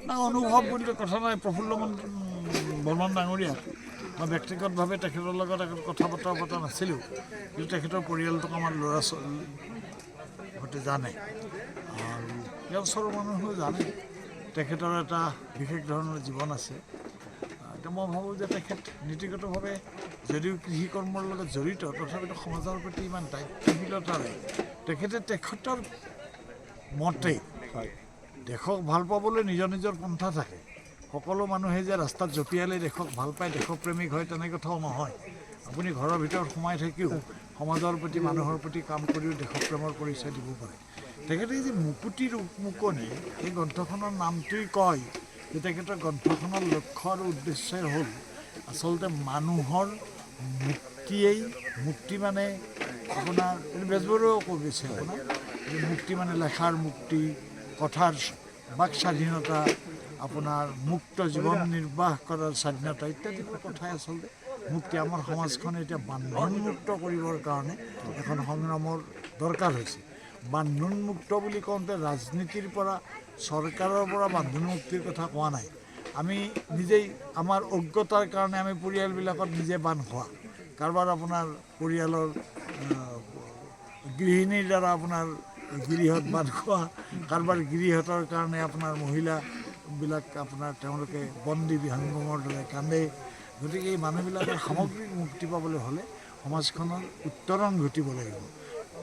না অনুভৱ বুলি কথা নাই। প্ৰফুল্ল বৰ্মন ডাঙৰীয়া মই ব্যক্তিগতভাৱে তেখেতৰ লগত কথা বতৰা পতা নাছিলোঁ, কিন্তু তেখেতৰ পৰিয়ালটোক আমাৰ ল'ৰা ছোৱালী সৈতে জানে আৰু এই অঞ্চলৰ মানুহেও জানে তেখেতৰ এটা বিশেষ ধৰণৰ জীৱন আছে। এতিয়া মই ভাবোঁ যে তেখেত নীতিগতভাৱে যদিও কৃষি কৰ্মৰ লগত জড়িত, তথাপিতো সমাজৰ প্ৰতি ইমান দায়িত্বশীলতাৰে তেখেতৰ মতে দেশক ভাল পাবলৈ নিজৰ নিজৰ পন্থা থাকে। সকলো মানুহে যে ৰাস্তাত জঁপিয়ালে দেশক ভাল পায়, দেশপ্ৰেমিক হয়, তেনে কথাও নহয়। আপুনি ঘৰৰ ভিতৰত সোমাই থাকিও সমাজৰ প্ৰতি মানুহৰ প্ৰতি কাম কৰিও দেশপ্ৰেমৰ পৰিচয় দিব পাৰে। তেখেতে যে মুকুতিৰ মুকনি এই গ্ৰন্থখনৰ নামটোৱেই কয় যে তেখেতৰ গ্ৰন্থখনৰ লক্ষ্য আৰু উদ্দেশ্যই হ'ল আচলতে মানুহৰ মুক্তি মানে আপোনাৰ বেজবৰুৱাও কৈ গৈছে আপোনাৰ মুক্তি মানে লেখাৰ মুক্তি, কথাৰ বাক স্বাধীনতা, আপোনাৰ মুক্ত জীৱন নিৰ্বাহ কৰাৰ স্বাধীনতা ইত্যাদি কথাই আচলতে মুক্তি। আমাৰ সমাজখন এতিয়া বান্ধোনমুক্ত কৰিবৰ কাৰণে এখন সংগ্ৰামৰ দৰকাৰ হৈছে। বান্ধোনমুক্ত বুলি কওঁতে ৰাজনীতিৰ পৰা চৰকাৰৰ পৰা বান্ধোনমুক্তিৰ কথা কোৱা নাই। আমি নিজেই আমাৰ অজ্ঞতাৰ কাৰণে আমি পৰিয়ালবিলাকত নিজে বান্ধ খোৱা, কাৰোবাৰ আপোনাৰ পৰিয়ালৰ গৃহিণীৰ দ্বাৰা আপোনাৰ গিৰিহঁত বান্ধ খোৱা, কাৰোবাৰ গিৰিহঁতৰ কাৰণে আপোনাৰ মহিলাবিলাক আপোনাৰ তেওঁলোকে বন্দী বিহংগমৰ দৰে কান্দে। গতিকে এই মানুহবিলাকৰ সামগ্ৰিক মুক্তি পাবলৈ হ'লে সমাজখনৰ উত্তৰণ ঘটিব লাগিব,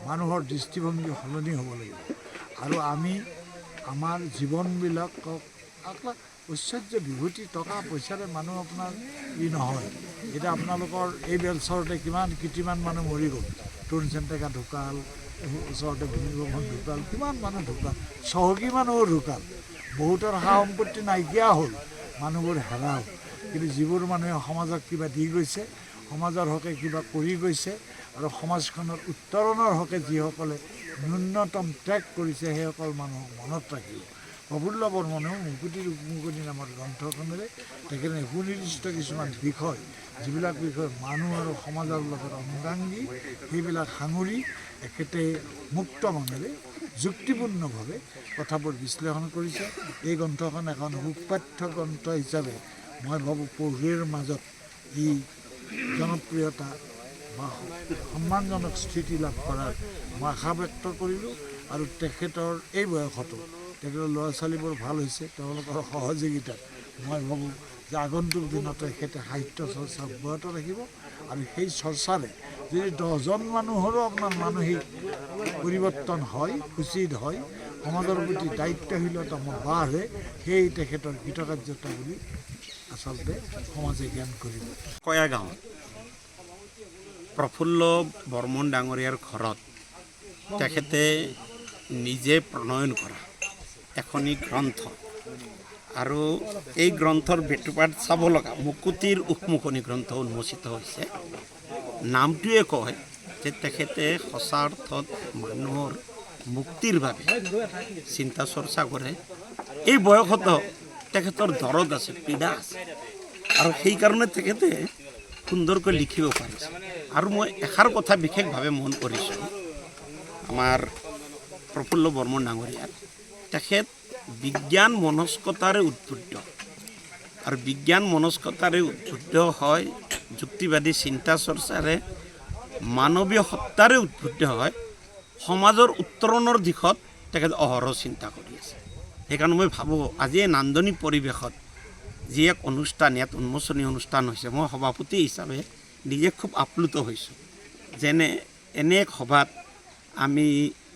মানুহৰ দৃষ্টিভংগী সলনি হ'ব লাগিব আৰু আমি আমাৰ জীৱনবিলাকক ঐশ্বৰ্য বিভূতি টকা পইচাৰে মানুহ আপোনাৰ নহয়। এতিয়া আপোনালোকৰ এই বেলচৰতে কিমান মানুহ মৰি গ'ল, তৰুণ চেন্টেকা ঢুকাল, ওচৰতে ভূমিকম্পত ঢুকাল, কিমান মানুহ ঢুকাল, চহকী মানুহো ঢুকাল, বহুতৰ সা সম্পত্তি নাইকিয়া হ'ল, মানুহবোৰ হেৰাল। কিন্তু যিবোৰ মানুহে সমাজক কিবা দি গৈছে, সমাজৰ হকে কিবা কৰি গৈছে আৰু সমাজখনৰ উত্তৰণৰ হকে যিসকলে ন্যূনতম ত্যাগ কৰিছে সেইসকল মানুহক মনত ৰাখিব। প্ৰফুল্ল বৰ্মনেও মুকুতিৰ মুকনি নামৰ গ্ৰন্থখনেৰে তেখেতে সুনিৰ্দিষ্ট কিছুমান বিষয়, যিবিলাক বিষয় মানুহ আৰু সমাজৰ লগত অংগাংগী, সেইবিলাক সাঙুৰি এখেতে মুক্ত মনেৰে যুক্তিপূৰ্ণভাৱে কথাবোৰ বিশ্লেষণ কৰিছে। এই গ্ৰন্থখন এখন সুপাঠ্য গ্ৰন্থ হিচাপে মই ভাবোঁ পঢ়ুৱৈৰ মাজত ই জনপ্ৰিয়তা বা সন্মানজনক স্থিতি লাভ কৰাৰ মই আশা ব্যক্ত কৰিলোঁ। আৰু তেখেতৰ এই বয়সতো তেখেতৰ ল'ৰা ছোৱালীবোৰ ভাল হৈছে, তেওঁলোকৰ সহযোগিতাত মই ভাবোঁ যে আগন্তুক দিনত তেখেতে সাহিত্য চৰ্চা অব্যাহত ৰাখিব আৰু সেই চৰ্চাৰে যদি 10জন মানুহৰো আপোনাৰ মানসিক পৰিৱৰ্তন হয়, উচিত হয়, সমাজৰ প্ৰতি দায়িত্বশীলতা বাঢ়ে, সেই তেখেতৰ কৃতকাৰ্যতা বুলি আচলতে সমাজে জ্ঞান কৰিব। কয়াগাঁৱত প্ৰফুল্ল বৰ্মন ডাঙৰীয়াৰ ঘৰত তেখেতে নিজে প্ৰণয়ন কৰা এখনি গ্ৰন্থ আৰু এই গ্ৰন্থৰ বেটুপাত চাব লগা মুকুতিৰ উকমুকনি গ্ৰন্থ উন্মোচিত হৈছে। নামটোৱে কয় যে তেখেতে সঁচা অৰ্থত মানুহৰ মুক্তিৰ বাবে চিন্তা চৰ্চা কৰে। এই বয়সতো তেখেতৰ দৰদ আছে, পীড়া আছে আৰু সেইকাৰণে তেখেতে সুন্দৰকৈ লিখিব পাৰিছে। আৰু মই এষাৰ কথা বিশেষভাৱে মন কৰিছোঁ আমাৰ প্ৰফুল্ল বৰ্মন ডাঙৰীয়াৰ, তেখেত বিজ্ঞান মনস্কতাৰে উদ্বুদ্ধ আৰু বিজ্ঞান মনস্কতাৰে উদ্বুদ্ধ হয়, যুক্তিবাদী চিন্তা চৰ্চাৰে মানৱীয় সত্তাৰে উদ্বুদ্ধ হয়, সমাজৰ উত্তৰণৰ দিশত তেখেত অহৰহ চিন্তা কৰি আছে। সেইকাৰণে মই ভাবোঁ আজি এই নান্দনিক পৰিৱেশত যি এক অনুষ্ঠান, ইয়াত উন্মোচনী অনুষ্ঠান হৈছে, মই সভাপতি হিচাপে নিজে খুব আপ্লুত হৈছোঁ। যেনে এনে এক সভাত আমি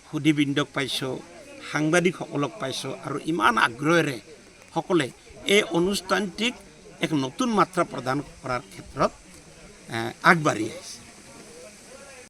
সুধীবৃন্দক পাইছোঁ, সাংবাদিকসকলক পাইছোঁ আৰু ইমান আগ্ৰহেৰে সকলে এই অনুষ্ঠানটিক এক নতুন মাত্ৰা প্ৰদান কৰাৰ ক্ষেত্ৰত আগবাঢ়ি আহিছে।